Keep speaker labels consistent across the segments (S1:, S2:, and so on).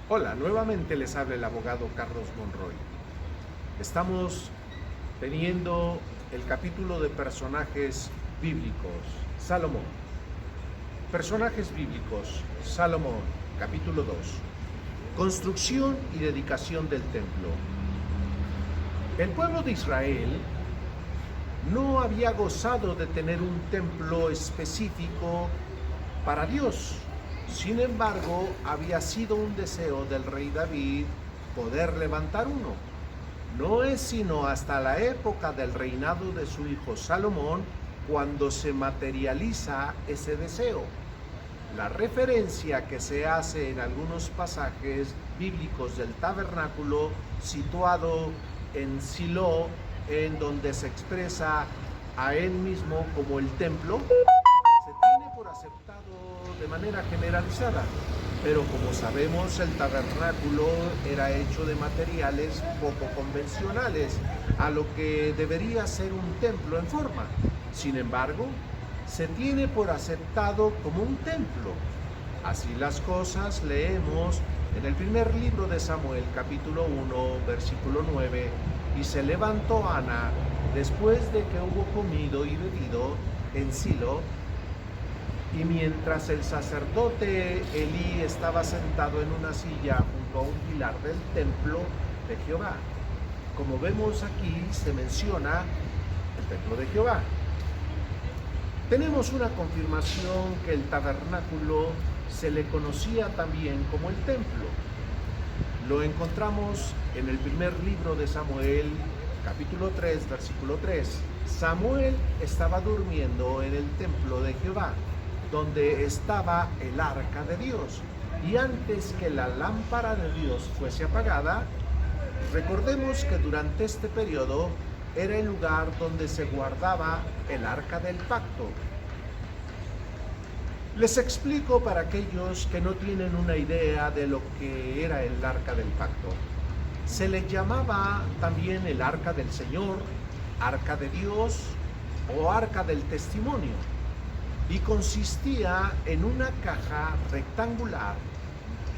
S1: Hola, nuevamente les habla el abogado Carlos Monroy. Estamos teniendo el capítulo de personajes bíblicos, Salomón. Personajes bíblicos, Salomón, capítulo 2. Construcción y dedicación del templo. El pueblo de Israel no había gozado de tener un templo específico para Dios. Sin embargo, había sido un deseo del rey David poder levantar uno. No es sino hasta la época del reinado de su hijo Salomón cuando se materializa ese deseo. La referencia que se hace en algunos pasajes bíblicos del tabernáculo situado en Silo, en donde se expresa a él mismo como el templo, se tiene por aceptado de manera generalizada, pero como sabemos el tabernáculo era hecho de materiales poco convencionales, a lo que debería ser un templo en forma. Sin embargo, se tiene por aceptado como un templo. Así las cosas, leemos en el primer libro de Samuel, capítulo 1, versículo 9, y se levantó Ana después de que hubo comido y bebido en Silo, y mientras el sacerdote Elí estaba sentado en una silla junto a un pilar del templo de Jehová. Como vemos aquí, se menciona el templo de Jehová. Tenemos una confirmación que el tabernáculo se le conocía también como el templo. Lo encontramos en el primer libro de Samuel, capítulo 3, versículo 3. Samuel estaba durmiendo en el templo de Jehová, donde estaba el arca de Dios. Y antes que la lámpara de Dios fuese apagada, recordemos que durante este periodo era el lugar donde se guardaba el arca del pacto. Les explico para aquellos que no tienen una idea de lo que era el arca del pacto. Se le llamaba también el arca del Señor, arca de Dios o arca del testimonio, y consistía en una caja rectangular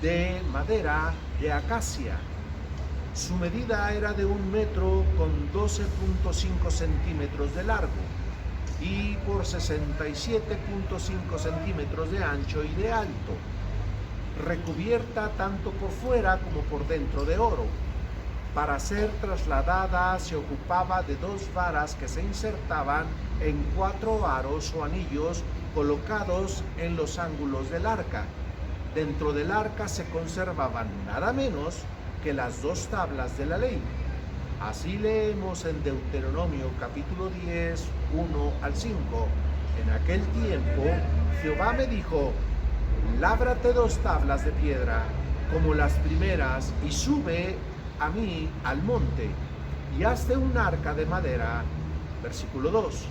S1: de madera de acacia. Su medida era de 1 metro con 12.5 centímetros de largo y por 67.5 centímetros de ancho y de alto, recubierta tanto por fuera como por dentro de oro. Para ser trasladada se ocupaba de 2 varas que se insertaban en 4 aros o anillos colocados en los ángulos del arca. Dentro del arca se conservaban nada menos que las 2 tablas de la ley. Así leemos en Deuteronomio capítulo 10, 1 al 5. En aquel tiempo Jehová me dijo: lábrate 2 tablas de piedra como las primeras y sube a mí al monte y hazte un arca de madera. Versículo 2.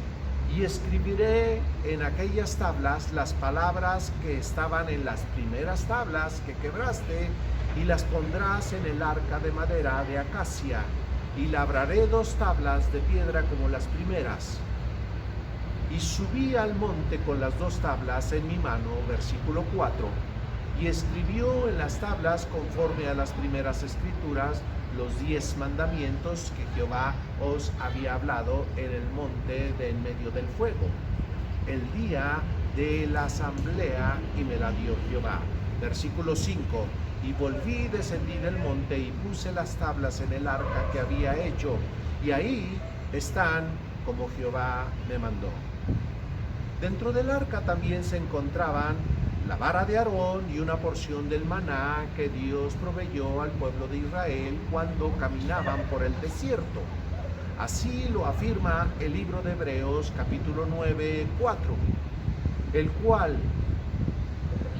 S1: Y escribiré en aquellas tablas las palabras que estaban en las primeras tablas que quebraste, y las pondrás en el arca de madera de acacia, y labraré 2 tablas de piedra como las primeras. Y subí al monte con las 2 tablas en mi mano. Versículo 4. Y escribió en las tablas, conforme a las primeras escrituras, los 10 mandamientos que Jehová os había hablado en el monte de en medio del fuego, el día de la asamblea, y me la dio Jehová. Versículo 5. Y volví, descendí del monte y puse las tablas en el arca que había hecho, y ahí están como Jehová me mandó. Dentro del arca también se encontraban la vara de Aarón y una porción del maná que Dios proveyó al pueblo de Israel cuando caminaban por el desierto. Así lo afirma el libro de Hebreos capítulo 9, 4, el cual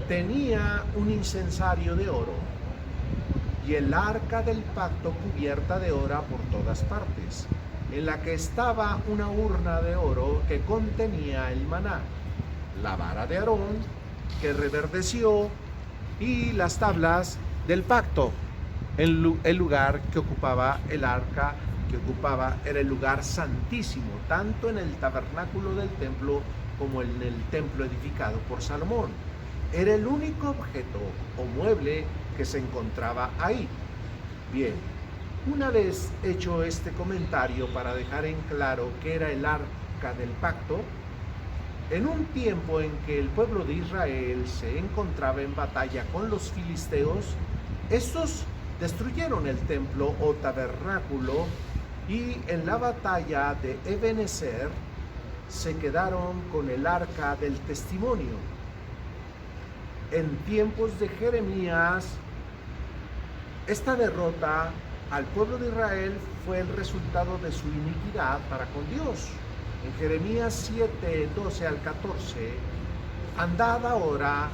S1: tenía un incensario de oro y el arca del pacto cubierta de oro por todas partes, en la que estaba una urna de oro que contenía el maná, la vara de Aarón que reverdeció y las tablas del pacto. El lugar que ocupaba el arca, era el lugar santísimo, tanto en el tabernáculo del templo como en el templo edificado por Salomón. Era el único objeto o mueble que se encontraba ahí. Bien, una vez hecho este comentario para dejar en claro que era el arca del pacto, en un tiempo en que el pueblo de Israel se encontraba en batalla con los filisteos, estos destruyeron el templo o tabernáculo y en la batalla de Ebenezer se quedaron con el arca del testimonio. En tiempos de Jeremías, esta derrota al pueblo de Israel fue el resultado de su iniquidad para con Dios. En Jeremías 7, 12 al 14, andad ahora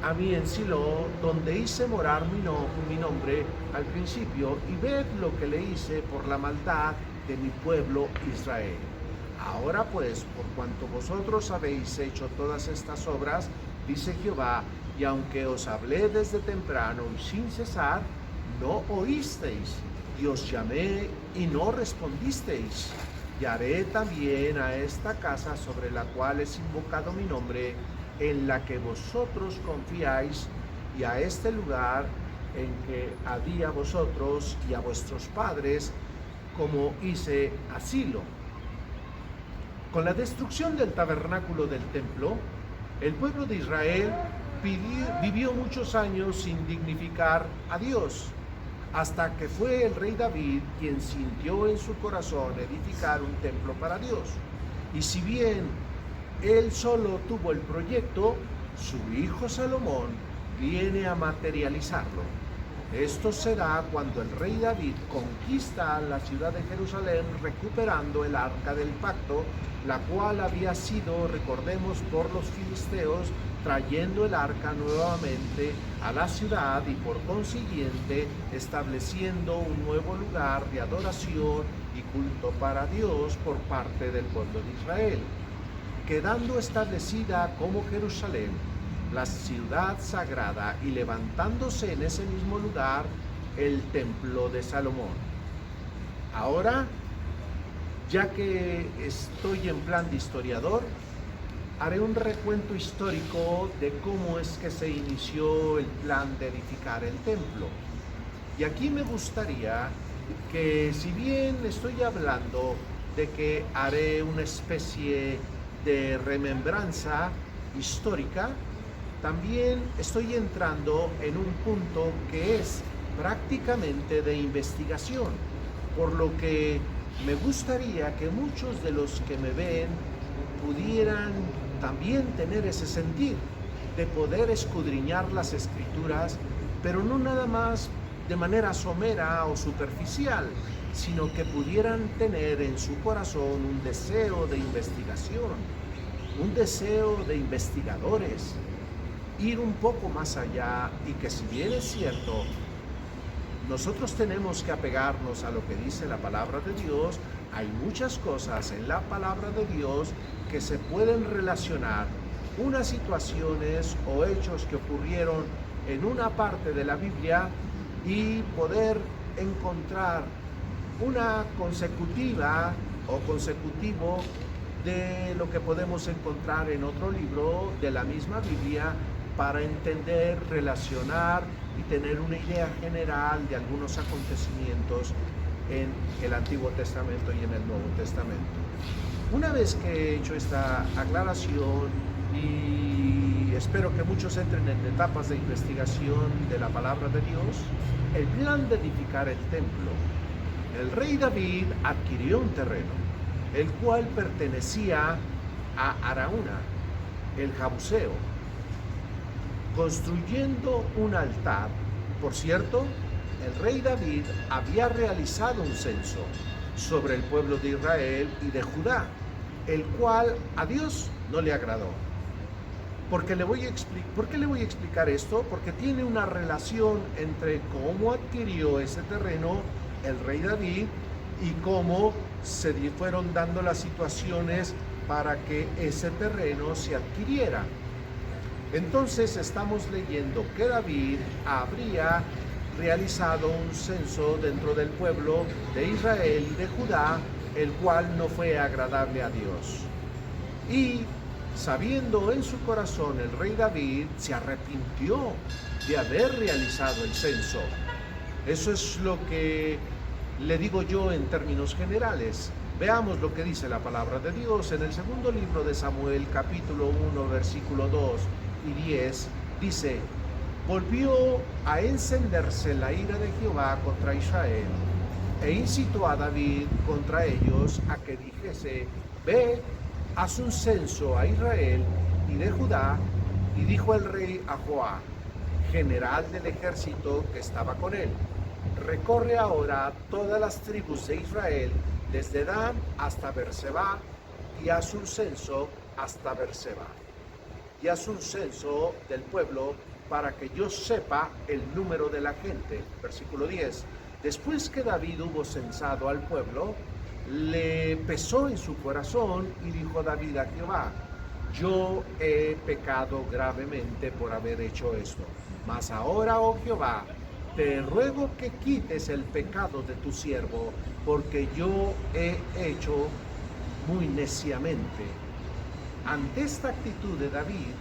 S1: a mí en Silo, donde hice morar mi nombre al principio, y ved lo que le hice por la maldad de mi pueblo Israel. Ahora pues, por cuanto vosotros habéis hecho todas estas obras, dice Jehová, y aunque os hablé desde temprano y sin cesar, no oísteis, y os llamé y no respondisteis. Y haré también a esta casa sobre la cual es invocado mi nombre, en la que vosotros confiáis, y a este lugar en que había vosotros y a vuestros padres, como hice a Silo. Con la destrucción del tabernáculo del templo, el pueblo de Israel vivió muchos años sin dignificar a Dios, hasta que fue el rey David quien sintió en su corazón edificar un templo para Dios. Y si bien él solo tuvo el proyecto, su hijo Salomón viene a materializarlo. Esto se da cuando el rey David conquista la ciudad de Jerusalén, recuperando el arca del pacto, la cual había sido, recordemos, por los filisteos, trayendo el arca nuevamente a la ciudad y por consiguiente estableciendo un nuevo lugar de adoración y culto para Dios por parte del pueblo de Israel, quedando establecida como Jerusalén, la ciudad sagrada, y levantándose en ese mismo lugar el templo de Salomón. Ahora, ya que estoy en plan de historiador, haré un recuento histórico de cómo es que se inició el plan de edificar el templo. Y aquí me gustaría que, si bien estoy hablando de que haré una especie de remembranza histórica, también estoy entrando en un punto que es prácticamente de investigación, por lo que me gustaría que muchos de los que me ven pudieran también tener ese sentir de poder escudriñar las escrituras, pero no nada más de manera somera o superficial, sino que pudieran tener en su corazón un deseo de investigación, un deseo de investigadores, ir un poco más allá, y que, si bien es cierto, nosotros tenemos que apegarnos a lo que dice la palabra de Dios, hay muchas cosas en la palabra de Dios que se pueden relacionar unas situaciones o hechos que ocurrieron en una parte de la Biblia y poder encontrar una consecutiva o consecutivo de lo que podemos encontrar en otro libro de la misma Biblia, para entender, relacionar y tener una idea general de algunos acontecimientos en el Antiguo Testamento y en el Nuevo Testamento. Una vez que he hecho esta aclaración, y espero que muchos entren en etapas de investigación de la palabra de Dios, el plan de edificar el templo. El rey David adquirió un terreno, el cual pertenecía a Araúna, el Jabuseo, construyendo un altar. Por cierto, el rey David había realizado un censo sobre el pueblo de Israel y de Judá, el cual a Dios no le agradó. ¿Por qué le voy a explicar esto? Porque tiene una relación entre cómo adquirió ese terreno el rey David y cómo se fueron dando las situaciones para que ese terreno se adquiriera. Entonces estamos leyendo que David habría realizado un censo dentro del pueblo de Israel y de Judá, el cual no fue agradable a Dios. Y Sabiendo en su corazón el rey David, se arrepintió de haber realizado el censo. Eso es lo que le digo yo en términos generales. Veamos lo que dice la palabra de Dios en el segundo libro de Samuel, capítulo 1, versículo 2 y 10. Dice: volvió a encenderse la ira de Jehová contra Israel, e incitó a David contra ellos a que dijese: ve, haz un censo a Israel y de Judá. Y dijo el rey a Joab, general del ejército que estaba con él: recorre ahora todas las tribus de Israel, desde Dan hasta Berseba, y haz un censo hasta Berseba. Y haz un censo del pueblo para que yo sepa el número de la gente. Versículo 10. Después que David hubo censado al pueblo, le pesó en su corazón y dijo David a Jehová: yo he pecado gravemente por haber hecho esto. Mas ahora, oh Jehová, te ruego que quites el pecado de tu siervo, porque yo he hecho muy neciamente. Ante esta actitud de David,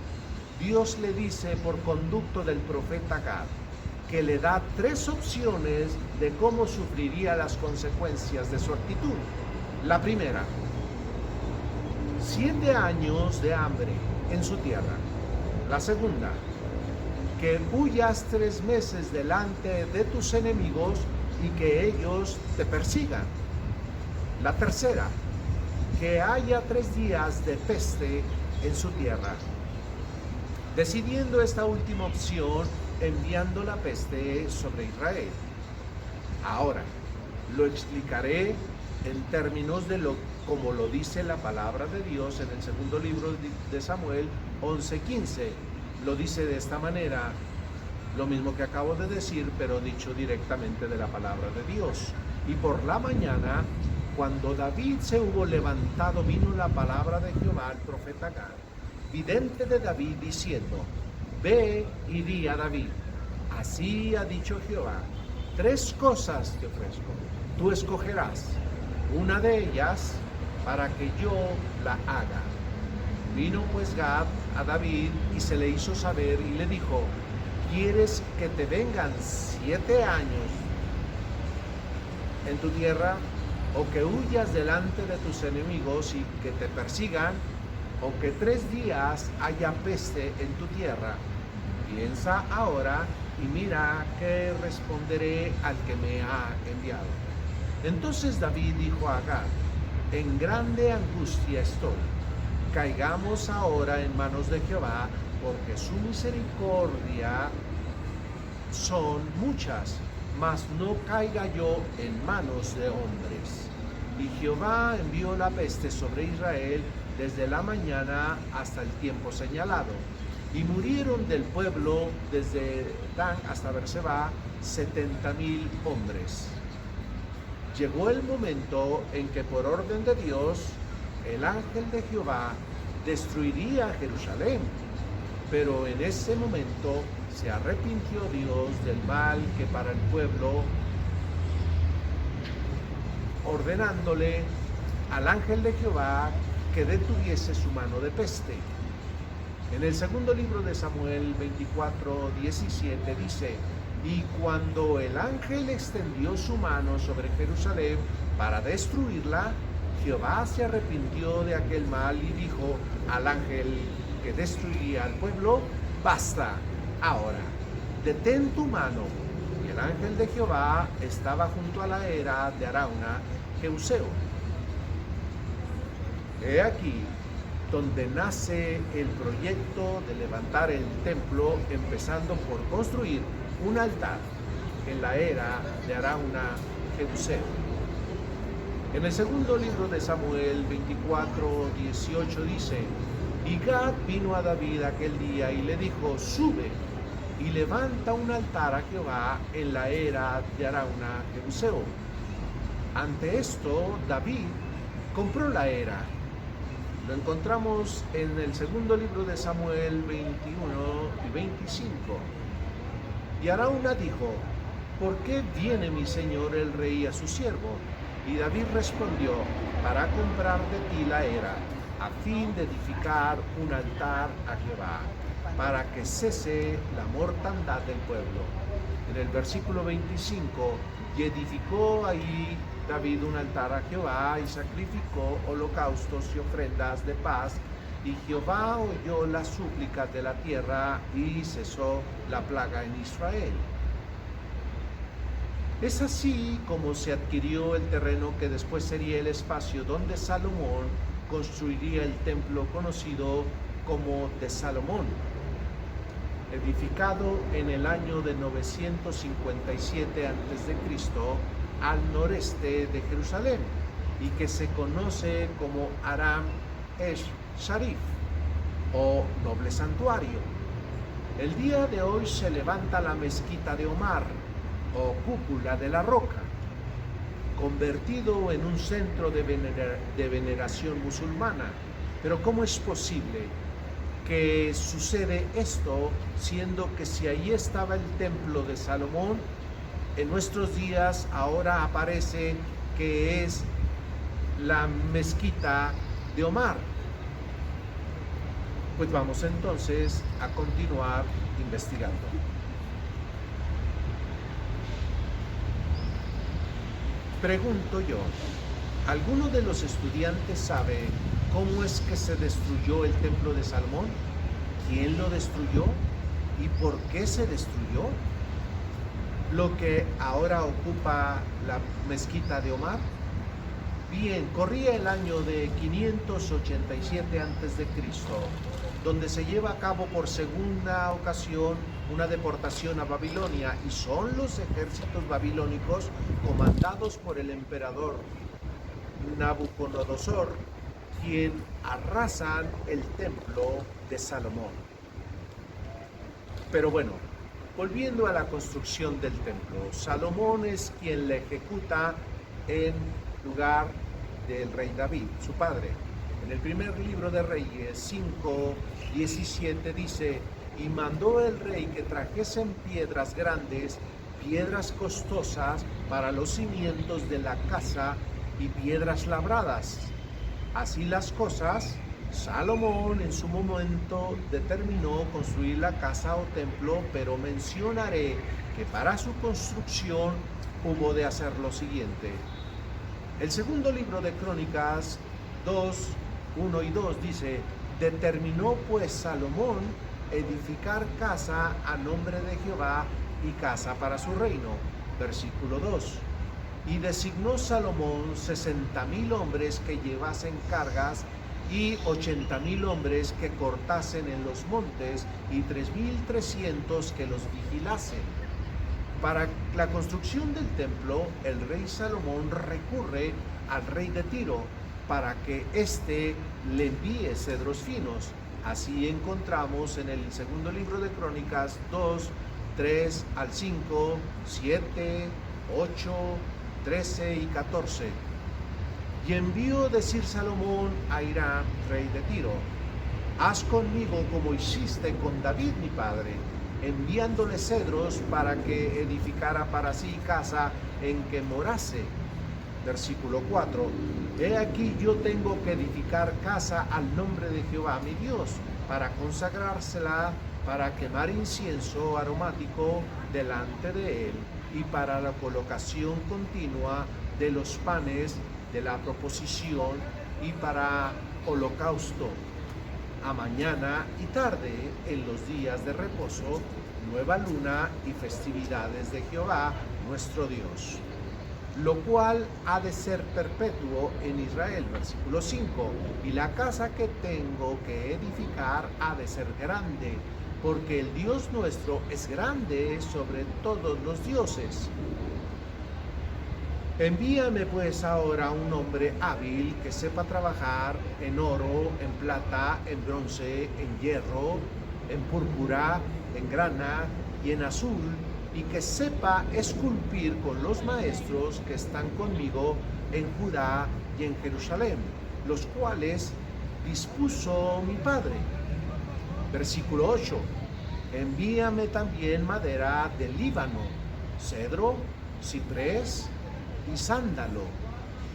S1: Dios le dice por conducto del profeta Gad, que le da 3 opciones de cómo sufriría las consecuencias de su actitud. La primera: 7 años de hambre en su tierra. La segunda: que huyas 3 meses delante de tus enemigos y que ellos te persigan. La tercera: que haya 3 días de peste en su tierra. Decidiendo esta última opción, enviando la peste sobre Israel. Ahora, lo explicaré en términos de como lo dice la palabra de Dios en el segundo libro de Samuel 11:15. Lo dice de esta manera, lo mismo que acabo de decir, pero dicho directamente de la palabra de Dios. Y por la mañana, cuando David se hubo levantado, vino la palabra de Jehová al profeta Gad, vidente de David, diciendo: ve y di a David, así ha dicho Jehová, 3 cosas te ofrezco, tú escogerás una de ellas para que yo la haga. Vino pues Gad a David y se le hizo saber y le dijo: ¿quieres que te vengan 7 años en tu tierra, o que huyas delante de tus enemigos y que te persigan, o que 3 días haya peste en tu tierra? Piensa ahora y mira qué responderé al que me ha enviado. Entonces David dijo a Gad: en grande angustia estoy, caigamos ahora en manos de Jehová, porque su misericordia son muchas, mas no caiga yo en manos de hombres. Y Jehová envió la peste sobre Israel desde la mañana hasta el tiempo señalado, y murieron del pueblo desde Dan hasta Berseba 70,000 hombres. Llegó el momento en que por orden de Dios el ángel de Jehová destruiría Jerusalén, pero en ese momento se arrepintió Dios del mal que para el pueblo, ordenándole al ángel de Jehová que detuviese su mano de peste. En el segundo libro de Samuel 24:17 dice: y cuando el ángel extendió su mano sobre Jerusalén para destruirla, Jehová se arrepintió de aquel mal y dijo al ángel que destruía al pueblo: basta, ahora, detén tu mano. Y el ángel de Jehová estaba junto a la era de Arauna, Jebuseo. He aquí donde nace el proyecto de levantar el templo, empezando por construir un altar en la era de Arauna, Jebuseo. En el segundo libro de Samuel 24:18 dice: y Gad vino a David aquel día y le dijo: sube y levanta un altar a Jehová en la era de Arauna, Jebuseo. Ante esto, David compró la era. Lo encontramos en el segundo libro de Samuel 21:25. Y Arauna dijo: ¿por qué viene mi señor el rey a su siervo? Y David respondió: para comprar de ti la era. a fin de edificar un altar a Jehová, para que cese la mortandad del pueblo. En el versículo 25, y edificó ahí David un altar a Jehová y sacrificó holocaustos y ofrendas de paz, y Jehová oyó las súplicas de la tierra y cesó la plaga en Israel. Es así como se adquirió el terreno que después sería el espacio donde Salomón construiría el templo conocido como de Salomón, edificado en el año de 957 a.C. al noreste de Jerusalén y que se conoce como Aram Esh Sharif o noble santuario. El día de hoy se levanta la mezquita de Omar o cúpula de la roca, convertido en un centro de veneración musulmana. Pero ¿cómo es posible que sucede esto, siendo que si ahí estaba el templo de Salomón, en nuestros días ahora aparece que es la mezquita de Omar? Pues vamos entonces a continuar investigando. Pregunto yo, ¿alguno de los estudiantes sabe cómo es que se destruyó el templo de Salomón? ¿Quién lo destruyó? ¿Y por qué se destruyó? Lo que ahora ocupa la mezquita de Omar. Bien, corría el año de 587 a.C., donde se lleva a cabo por segunda ocasión una deportación a Babilonia, y son los ejércitos babilónicos comandados por el emperador Nabucodonosor quien arrasan el templo de Salomón. Pero bueno, volviendo a la construcción del templo, Salomón es quien la ejecuta en lugar del rey David, su padre. En el primer libro de Reyes 5:17 dice: y mandó el rey que trajesen piedras grandes, piedras costosas para los cimientos de la casa y piedras labradas. Así las cosas, Salomón en su momento determinó construir la casa o templo, pero mencionaré que para su construcción hubo de hacer lo siguiente. El segundo libro de Crónicas 2:1 y 2 dice: determinó pues Salomón edificar casa a nombre de Jehová y casa para su reino. Versículo 2. Y designó Salomón 60,000 hombres que llevasen cargas y 80,000 hombres que cortasen en los montes y 3,300 que los vigilasen. Para la construcción del templo, el rey Salomón recurre al rey de Tiro para que éste le envíe cedros finos. Así encontramos en el segundo libro de Crónicas 2:3 al 5, 7, 8, 13 y 14. Y envió decir Salomón a Hiram, rey de Tiro: haz conmigo como hiciste con David mi padre, enviándole cedros para que edificara para sí casa en que morase. Versículo 4. He aquí yo tengo que edificar casa al nombre de Jehová mi Dios, para consagrársela, para quemar incienso aromático delante de él, y para la colocación continua de los panes de la proposición, y para holocausto a mañana y tarde en los días de reposo, nueva luna y festividades de Jehová nuestro Dios, lo cual ha de ser perpetuo en Israel. Versículo 5. Y la casa que tengo que edificar ha de ser grande, porque el Dios nuestro es grande sobre todos los dioses. Envíame pues ahora un hombre hábil que sepa trabajar en oro, en plata, en bronce, en hierro, en púrpura, en grana y en azul, y que sepa esculpir con los maestros que están conmigo en Judá y en Jerusalén, los cuales dispuso mi padre. Versículo 8. Envíame también madera del Líbano, cedro, ciprés y sándalo,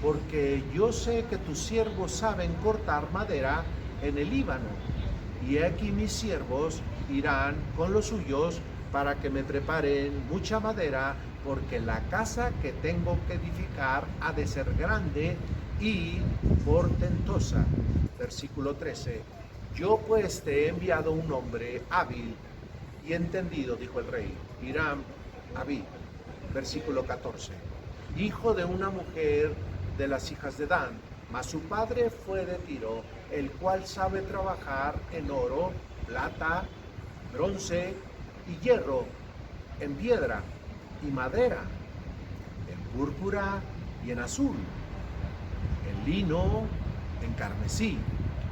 S1: porque yo sé que tus siervos saben cortar madera en el Líbano, y aquí mis siervos irán con los suyos para que me preparen mucha madera, porque la casa que tengo que edificar ha de ser grande y portentosa. Versículo 13. Yo pues te he enviado un hombre hábil y entendido, dijo el rey, Hiram Abí. Versículo 14. Hijo de una mujer de las hijas de Dan, mas su padre fue de Tiro, el cual sabe trabajar en oro, plata, bronce y hierro, en piedra y madera, en púrpura y en azul, en lino, en carmesí.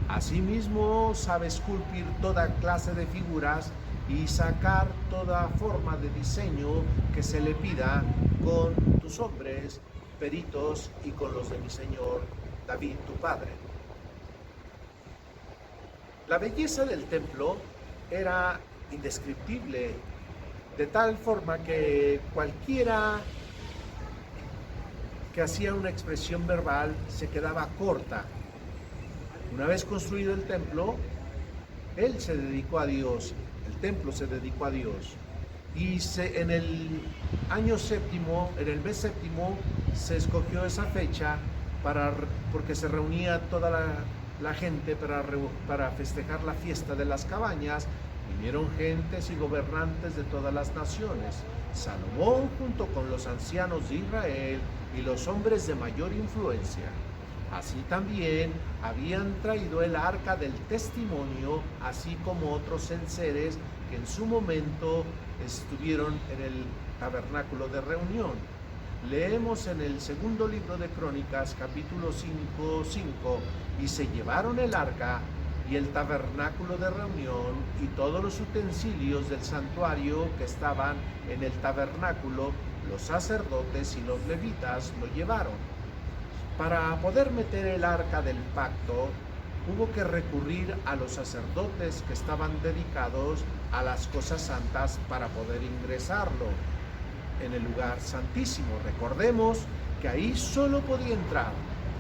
S1: Asimismo sabe esculpir toda clase de figuras y sacar toda forma de diseño que se le pida con tus hombres peritos y con los de mi señor David tu padre. La belleza del templo era indescriptible, de tal forma que cualquiera que hacía una expresión verbal se quedaba corta. Una vez construido el templo, él se dedicó a Dios, el templo se dedicó a Dios. Y en el año séptimo, en el mes séptimo, se escogió esa fecha porque se reunía toda la gente para festejar la fiesta de las cabañas. Vinieron gentes y gobernantes de todas las naciones. Salomón, junto con los ancianos de Israel y los hombres de mayor influencia. Así también habían traído el arca del testimonio, así como otros enseres que en su momento estuvieron en el tabernáculo de reunión. Leemos en el segundo libro de Crónicas, capítulo 5, y se llevaron el arca y el tabernáculo de reunión y todos los utensilios del santuario que estaban en el tabernáculo, los sacerdotes y los levitas lo llevaron. Para poder meter el arca del pacto, hubo que recurrir a los sacerdotes que estaban dedicados a las cosas santas para poder ingresarlo en el lugar santísimo. Recordemos que ahí solo podía entrar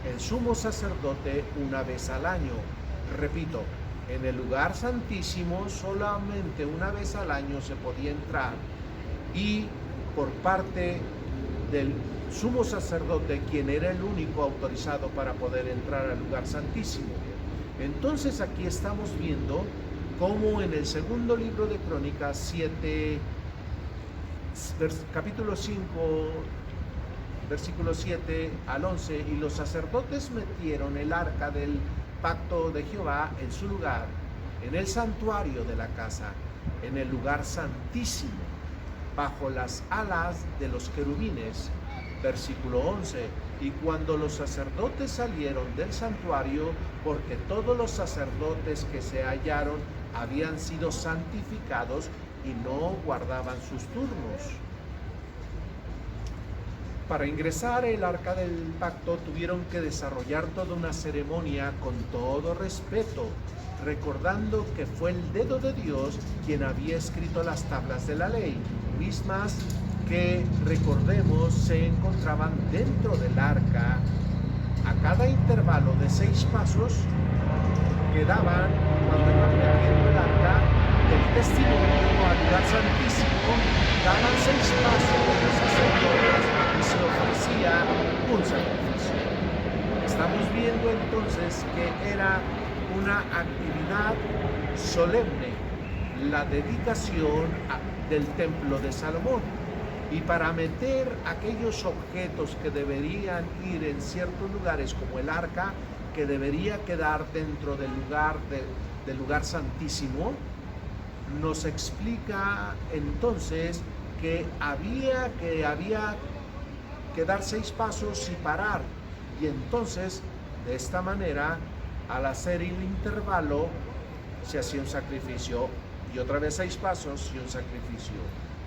S1: el sumo sacerdote una vez al año. Repito, en el lugar santísimo solamente una vez al año se podía entrar, y por parte del sumo sacerdote, quien era el único autorizado para poder entrar al lugar santísimo. Entonces aquí estamos viendo cómo en el segundo libro de Crónicas 7, capítulo 5, versículos 7 al 11, y los sacerdotes metieron el arca del pacto de Jehová en su lugar, en el santuario de la casa, en el lugar santísimo, bajo las alas de los querubines. Versículo 11, y cuando los sacerdotes salieron del santuario, porque todos los sacerdotes que se hallaron habían sido santificados y no guardaban sus turnos. Para ingresar el arca del pacto tuvieron que desarrollar toda una ceremonia con todo respeto, recordando que fue el dedo de Dios quien había escrito las tablas de la ley, mismas que, recordemos, se encontraban dentro del arca a cada intervalo de 6 pasos que daban cuando iban metiendo el arca del testimonio al lugar santísimo. Daban 6 pasos de los sacerdotes y se ofrecía un sacrificio. Estamos viendo entonces que era una actividad solemne, la dedicación del templo de Salomón. Y para meter aquellos objetos que deberían ir en ciertos lugares, como el arca, que debería quedar dentro del lugar santísimo, nos explica entonces que había que dar 6 pasos y parar. Y entonces, de esta manera, al hacer el intervalo, se hacía un sacrificio, y otra vez 6 pasos y un sacrificio.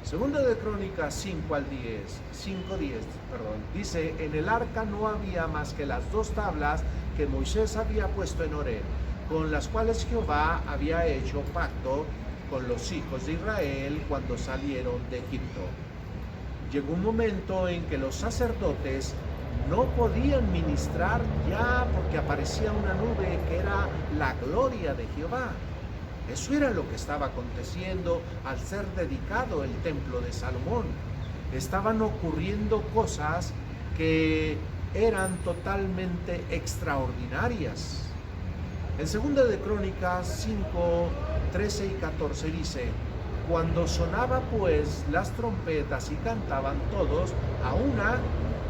S1: Segunda de Crónicas 5:10, dice, en el arca no había más que las 2 tablas que Moisés había puesto en Horeb, con las cuales Jehová había hecho pacto con los hijos de Israel cuando salieron de Egipto. Llegó un momento en que los sacerdotes no podían ministrar ya porque aparecía una nube que era la gloria de Jehová. Eso era lo que estaba aconteciendo al ser dedicado el templo de Salomón. Estaban ocurriendo cosas que eran totalmente extraordinarias. En 2 de Crónicas 5, 13 y 14 dice: cuando sonaba pues las trompetas y cantaban todos a una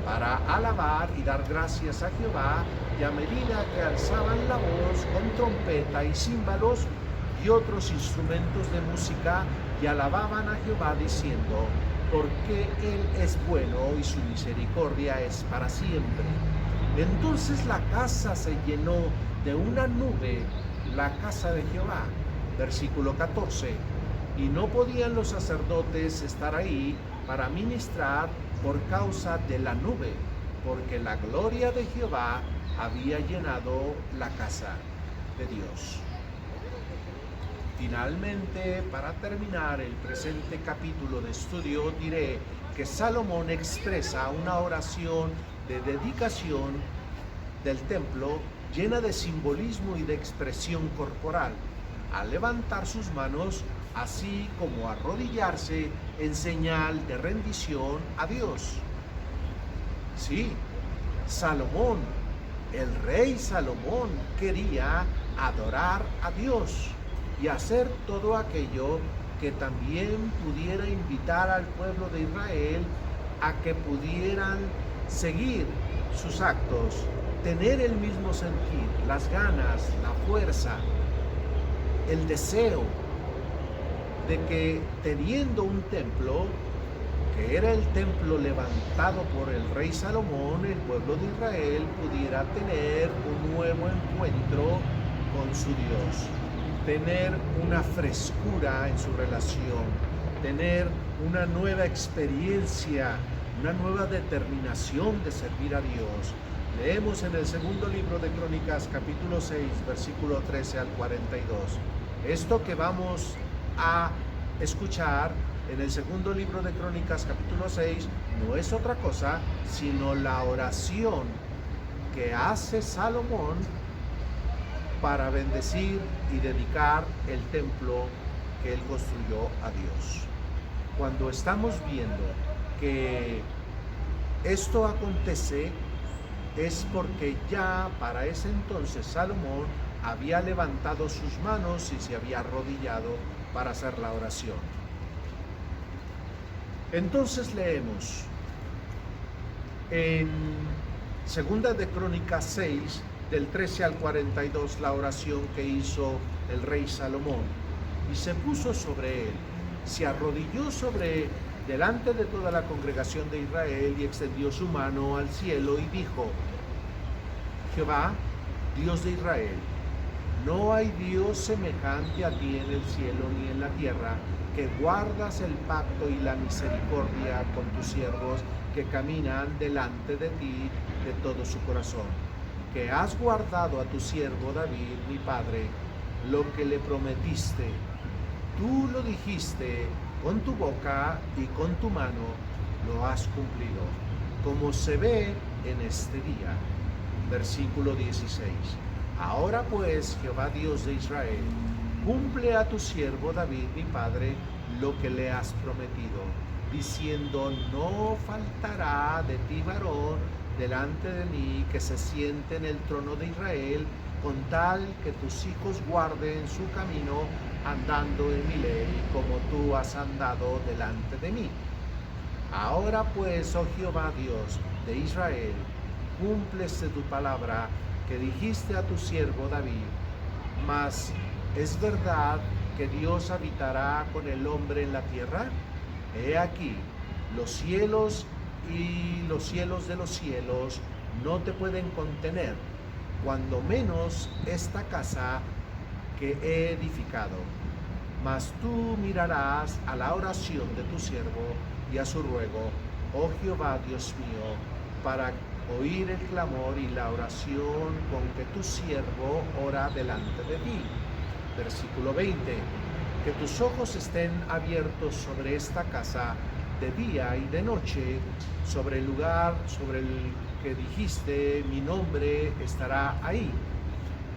S1: para alabar y dar gracias a Jehová, y a medida que alzaban la voz con trompeta y címbalos y otros instrumentos de música, y alababan a Jehová diciendo: porque Él es bueno y su misericordia es para siempre. Entonces la casa se llenó de una nube, la casa de Jehová. Versículo 14. Y no podían los sacerdotes estar ahí para ministrar por causa de la nube, porque la gloria de Jehová había llenado la casa de Dios. Finalmente, para terminar el presente capítulo de estudio, diré que Salomón expresa una oración de dedicación del templo llena de simbolismo y de expresión corporal, al levantar sus manos, así como arrodillarse en señal de rendición a Dios. Sí, Salomón, el rey Salomón, quería adorar a Dios y hacer todo aquello que también pudiera invitar al pueblo de Israel a que pudieran seguir sus actos, tener el mismo sentir, las ganas, la fuerza, el deseo de que, teniendo un templo, que era el templo levantado por el rey Salomón, el pueblo de Israel pudiera tener un nuevo encuentro con su Dios, tener una frescura en su relación, tener una nueva experiencia, una nueva determinación de servir a Dios. Leemos en el 2 libro de Crónicas, capítulo 6, versículo 13 al 42. Esto que vamos a escuchar en el 2 libro de Crónicas, capítulo 6, no es otra cosa sino la oración que hace Salomón para bendecir y dedicar el templo que él construyó a Dios. Cuando estamos viendo que esto acontece, es porque ya para ese entonces Salomón había levantado sus manos y se había arrodillado para hacer la oración. Entonces leemos en 2 de Crónicas 6, del 13 al 42, la oración que hizo el rey Salomón. Y se puso sobre él, se arrodilló delante de toda la congregación de Israel y extendió su mano al cielo y dijo: Jehová, Dios de Israel, no hay Dios semejante a ti en el cielo ni en la tierra, que guardas el pacto y la misericordia con tus siervos que caminan delante de ti de todo su corazón, que has guardado a tu siervo David, mi padre, lo que le prometiste. Tú lo dijiste con tu boca y con tu mano lo has cumplido, como se ve en este día. Versículo 16. Ahora pues, Jehová Dios de Israel, cumple a tu siervo David, mi padre, lo que le has prometido, diciendo: no faltará de ti varón delante de mí que se siente en el trono de Israel, con tal que tus hijos guarden su camino andando en mi ley, como tú has andado delante de mí. Ahora pues, oh Jehová Dios de Israel, cúmplese tu palabra que dijiste a tu siervo David. Mas, ¿es verdad que Dios habitará con el hombre en la tierra? He aquí, los cielos y los cielos de los cielos no te pueden contener, cuando menos esta casa que he edificado. Mas tú mirarás a la oración de tu siervo y a su ruego, oh Jehová Dios mío, para oír el clamor y la oración con que tu siervo ora delante de ti. Versículo 20. Que tus ojos estén abiertos sobre esta casa de día y de noche, sobre el lugar, sobre el que dijiste, mi nombre estará ahí.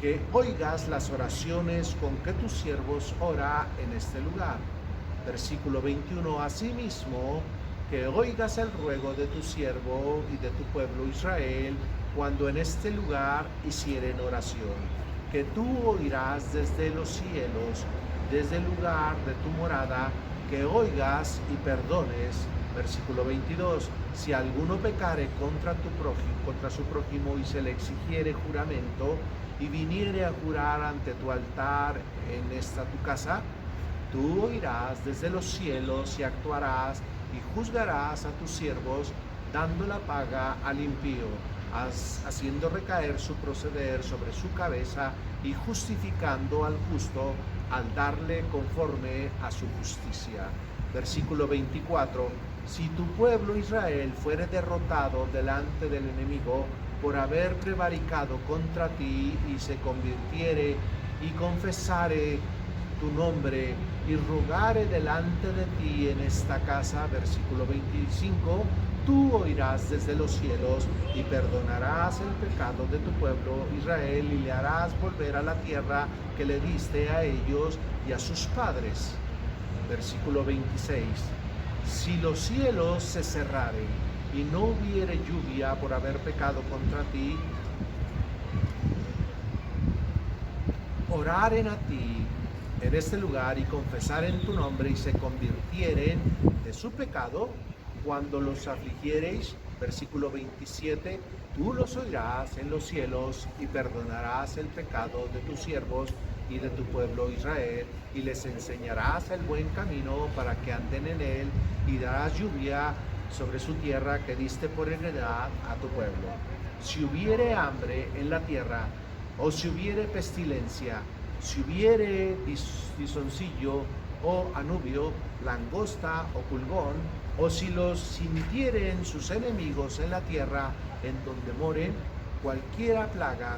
S1: Que oigas las oraciones con que tus siervos ora en este lugar. Versículo 21, asimismo, que oigas el ruego de tu siervo y de tu pueblo Israel, cuando en este lugar hicieren oración, que tú oirás desde los cielos, desde el lugar de tu morada, que oigas y perdones. Versículo 22, si alguno pecare contra su prójimo y se le exigiere juramento, y viniere a jurar ante tu altar en esta tu casa, tú oirás desde los cielos y actuarás y juzgarás a tus siervos, dando la paga al impío, haciendo recaer su proceder sobre su cabeza y justificando al justo al darle conforme a su justicia. Versículo 24, si tu pueblo Israel fuere derrotado delante del enemigo por haber prevaricado contra ti y se convirtiere y confesare tu nombre y rogare delante de ti en esta casa, versículo 25, tú oirás desde los cielos y perdonarás el pecado de tu pueblo Israel y le harás volver a la tierra que le diste a ellos y a sus padres. Versículo 26, si los cielos se cerraren y no hubiere lluvia por haber pecado contra ti, oraren a ti en este lugar y confesaren tu nombre y se convirtieren de su pecado, cuando los afligiereis, versículo 27, tú los oirás en los cielos y perdonarás el pecado de tus siervos y de tu pueblo Israel, y les enseñarás el buen camino para que anden en él, y darás lluvia sobre su tierra que diste por heredad a tu pueblo. Si hubiere hambre en la tierra, o si hubiere pestilencia, si hubiere tizoncillo o anubio, langosta o pulgón, o si los sintieren sus enemigos en la tierra en donde moren, cualquiera plaga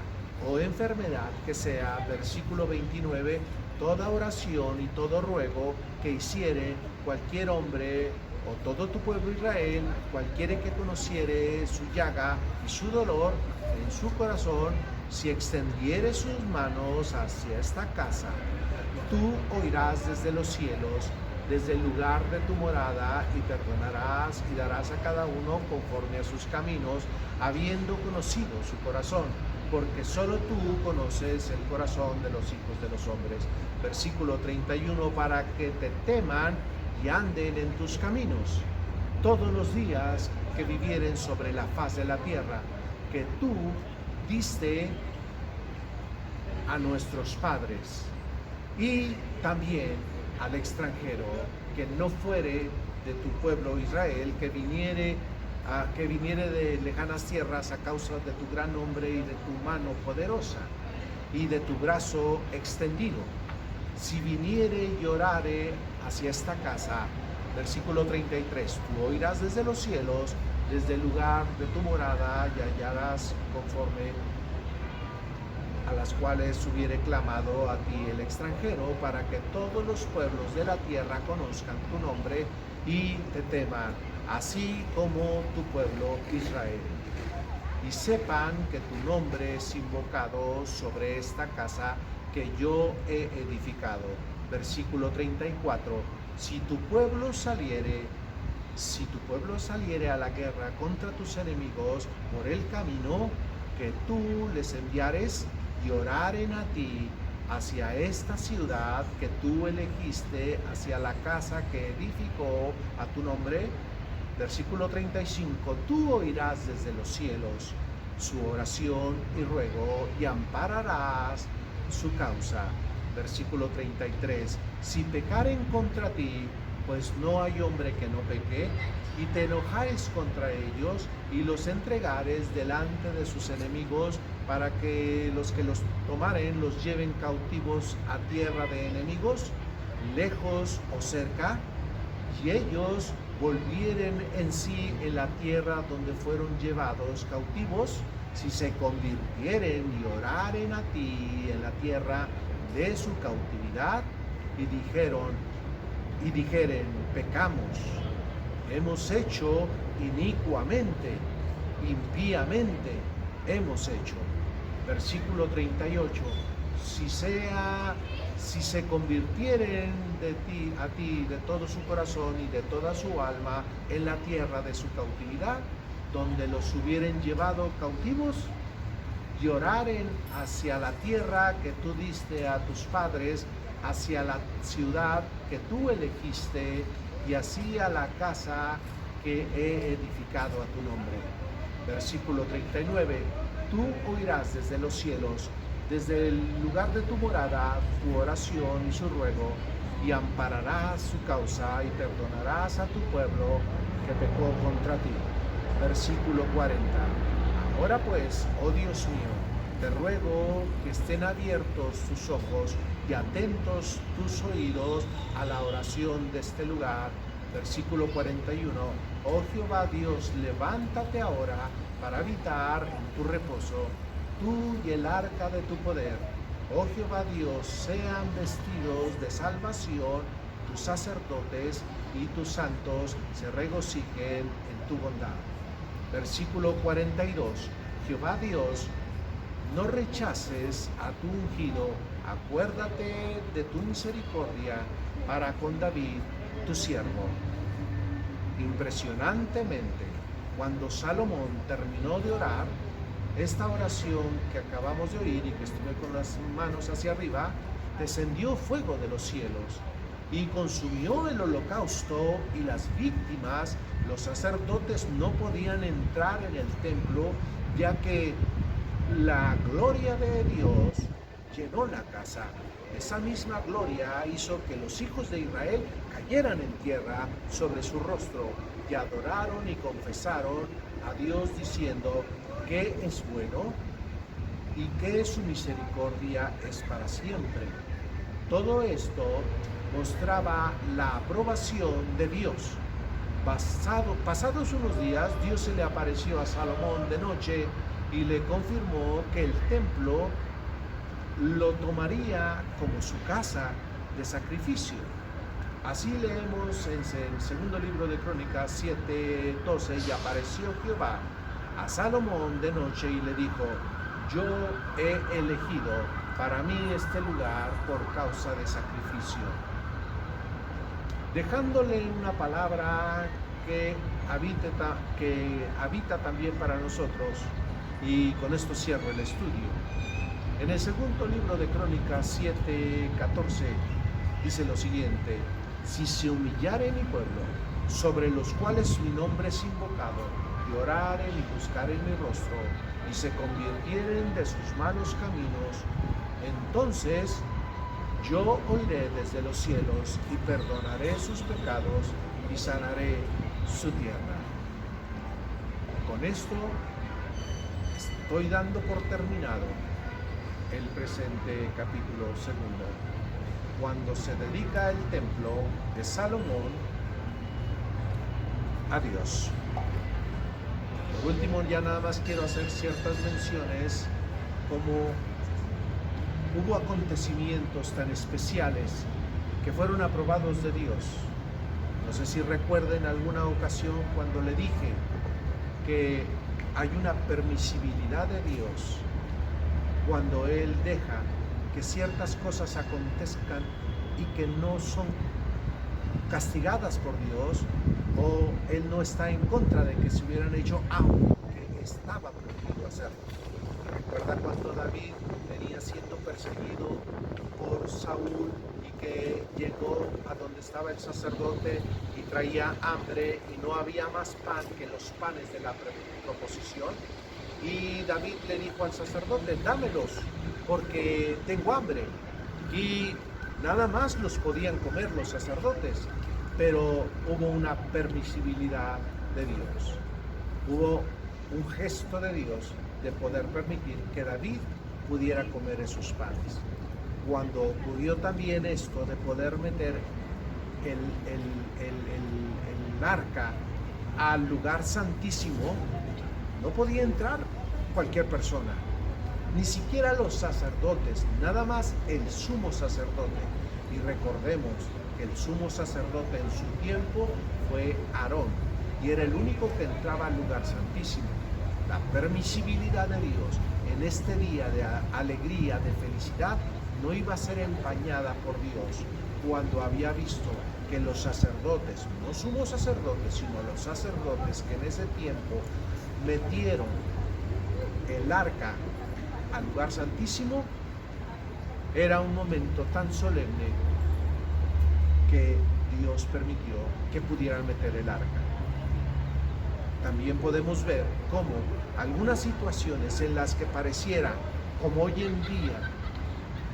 S1: o enfermedad que sea, versículo 29, toda oración y todo ruego que hiciere cualquier hombre o todo tu pueblo Israel, cualquiera que conociere su llaga y su dolor en su corazón, si extendiere sus manos hacia esta casa, tú oirás desde los cielos, desde el lugar de tu morada, y perdonarás y darás a cada uno conforme a sus caminos, habiendo conocido su corazón, porque solo tú conoces el corazón de los hijos de los hombres. Versículo 31, para que te teman y anden en tus caminos todos los días que vivieren sobre la faz de la tierra, que tú diste a nuestros padres, y también al extranjero que no fuere de tu pueblo Israel, que viniere de lejanas tierras a causa de tu gran nombre y de tu mano poderosa y de tu brazo extendido. Si viniere y orare hacia esta casa, versículo 33, tú oirás desde los cielos, desde el lugar de tu morada, y hallarás conforme a las cuales hubiere clamado a ti el extranjero, para que todos los pueblos de la tierra conozcan tu nombre y te teman, así como tu pueblo Israel, y sepan que tu nombre es invocado sobre esta casa que yo he edificado. Versículo 34, si tu pueblo saliere a la guerra contra tus enemigos por el camino que tú les enviares, y oraren a ti hacia esta ciudad que tú elegiste, hacia la casa que edificó a tu nombre, versículo 35, tú oirás desde los cielos su oración y ruego, y ampararás su causa. Versículo 33, si pecaren contra ti, pues no hay hombre que no peque, y te enojares contra ellos, y los entregares delante de sus enemigos, para que los tomaren los lleven cautivos a tierra de enemigos, lejos o cerca, y ellos volvieren en sí en la tierra donde fueron llevados cautivos, si se convirtieren y oraren a ti en la tierra de su cautividad, y dijeren, pecamos, hemos hecho inicuamente, impíamente hemos hecho. Versículo 38. Si se convirtieren a ti de todo su corazón y de toda su alma en la tierra de su cautividad, donde los hubieren llevado cautivos, lloraren hacia la tierra que tú diste a tus padres, hacia la ciudad que tú elegiste, y así a la casa que he edificado a tu nombre. Versículo 39. Tú oirás desde los cielos, desde el lugar de tu morada, tu oración y su ruego, y ampararás su causa y perdonarás a tu pueblo que pecó contra ti. Versículo 40. Ahora pues, oh Dios mío, te ruego que estén abiertos tus ojos y atentos tus oídos a la oración de este lugar. Versículo 41. Oh Jehová Dios, levántate ahora para habitar en tu reposo, tú y el arca de tu poder. Oh Jehová Dios, sean vestidos de salvación tus sacerdotes, y tus santos se regocijen en tu bondad. Versículo 42. Jehová Dios, no rechaces a tu ungido, acuérdate de tu misericordia para con David, tu siervo. Impresionantemente, cuando Salomón terminó de orar, esta oración que acabamos de oír y que estuve con las manos hacia arriba, descendió fuego de los cielos y consumió el holocausto y las víctimas. Los sacerdotes no podían entrar en el templo, ya que la gloria de Dios llenó la casa. Esa misma gloria hizo que los hijos de Israel cayeran en tierra sobre su rostro y adoraron y confesaron a Dios diciendo que es bueno y que su misericordia es para siempre. Todo esto mostraba la aprobación de Dios. Pasados unos días, Dios se le apareció a Salomón de noche y le confirmó que el templo lo tomaría como su casa de sacrificio. Así leemos en el segundo libro de Crónicas 7:12, y apareció Jehová a Salomón de noche y le dijo: yo he elegido para mí este lugar por causa de sacrificio, dejándole una palabra que habita también para nosotros. Y con esto cierro el estudio. En el segundo libro de Crónicas 7:14 dice lo siguiente: si se humillare mi pueblo, sobre los cuales mi nombre es invocado, y oraren y buscaren mi rostro, y se convirtieren de sus malos caminos, entonces yo oiré desde los cielos y perdonaré sus pecados y sanaré su tierra. Con esto estoy dando por terminado el presente capítulo segundo, cuando se dedica el templo de Salomón a Dios. Por último, ya nada más quiero hacer ciertas menciones, como hubo acontecimientos tan especiales que fueron aprobados de Dios. No sé si recuerden alguna ocasión cuando le dije que hay una permisibilidad de Dios cuando Él deja que ciertas cosas acontezcan y que no son castigadas por Dios, o Él no está en contra de que se hubieran hecho, aunque estaba prohibido hacerlo. ¿Recuerda cuando David venía siendo perseguido por Saúl y que llegó a donde estaba el sacerdote y traía hambre y no había más pan que los panes de la proposición? Y David le dijo al sacerdote: dámelos porque tengo hambre. Y nada más los podían comer los sacerdotes, pero hubo una permisibilidad de Dios. Hubo un gesto de Dios de poder permitir que David pudiera comer esos panes. Cuando ocurrió también esto de poder meter el arca al lugar santísimo, no podía entrar cualquier persona, ni siquiera los sacerdotes, nada más el sumo sacerdote. Y recordemos que el sumo sacerdote en su tiempo fue Aarón, y era el único que entraba al lugar santísimo. la permisibilidad de Dios en este día de alegría, de felicidad, no iba a ser empañada por Dios cuando había visto que los sacerdotes, no sumos sacerdotes, sino los sacerdotes que en ese tiempo metieron el arca al lugar santísimo. Era un momento tan solemne que Dios permitió que pudieran meter el arca. También podemos ver cómo algunas situaciones en las que pareciera, como hoy en día,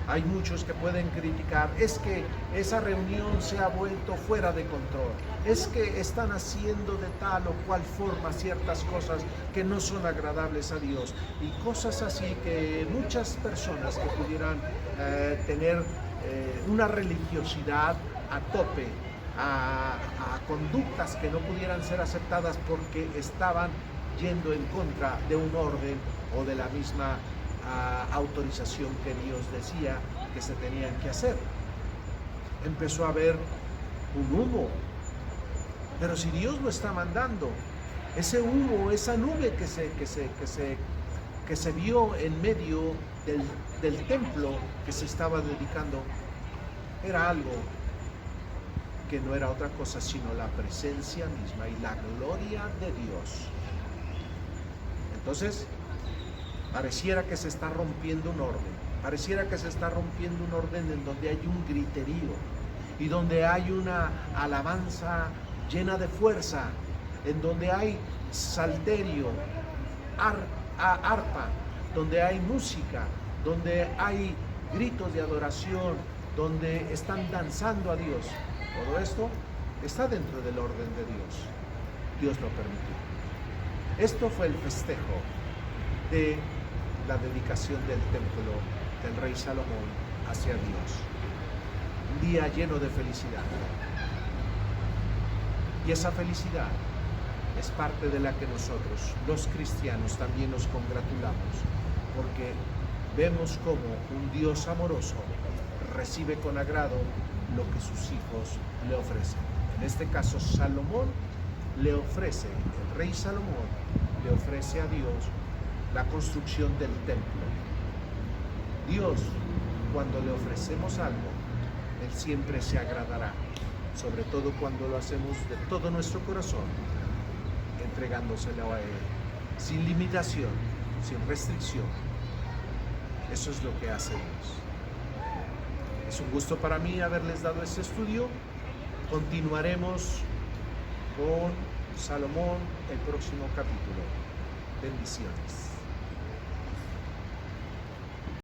S1: hay muchos que pueden criticar, es que esa reunión se ha vuelto fuera de control, es que están haciendo de tal o cual forma ciertas cosas que no son agradables a Dios, y cosas así que muchas personas que pudieran tener una religiosidad a tope, a conductas que no pudieran ser aceptadas porque estaban yendo en contra de un orden o de la misma autorización que Dios decía que se tenían que hacer. Empezó a haber un humo, pero si Dios lo está mandando, ese humo, esa nube que se vio en medio del templo que se estaba dedicando, era algo que no era otra cosa sino la presencia misma y la gloria de Dios. Entonces, pareciera que se está rompiendo un orden, pareciera que se está rompiendo un orden en donde hay un griterío y donde hay una alabanza llena de fuerza, en donde hay salterio, arpa, donde hay música, donde hay gritos de adoración, donde están danzando a Dios. Todo esto está dentro del orden de Dios. Dios lo permitió. Esto fue el festejo de la dedicación del templo del rey Salomón hacia Dios. Un día lleno de felicidad. Y esa felicidad es parte de la que nosotros, los cristianos, también nos congratulamos, porque vemos cómo un Dios amoroso recibe con agrado lo que sus hijos le ofrecen. En este caso, Salomón le ofrece, el rey Salomón le ofrece a Dios la construcción del templo. Dios, cuando le ofrecemos algo, Él siempre se agradará, sobre todo cuando lo hacemos de todo nuestro corazón, entregándoselo a Él, sin limitación, sin restricción. Eso es lo que hace Dios. Es un gusto para mí haberles dado este estudio. Continuaremos con Salomón el próximo capítulo. Bendiciones.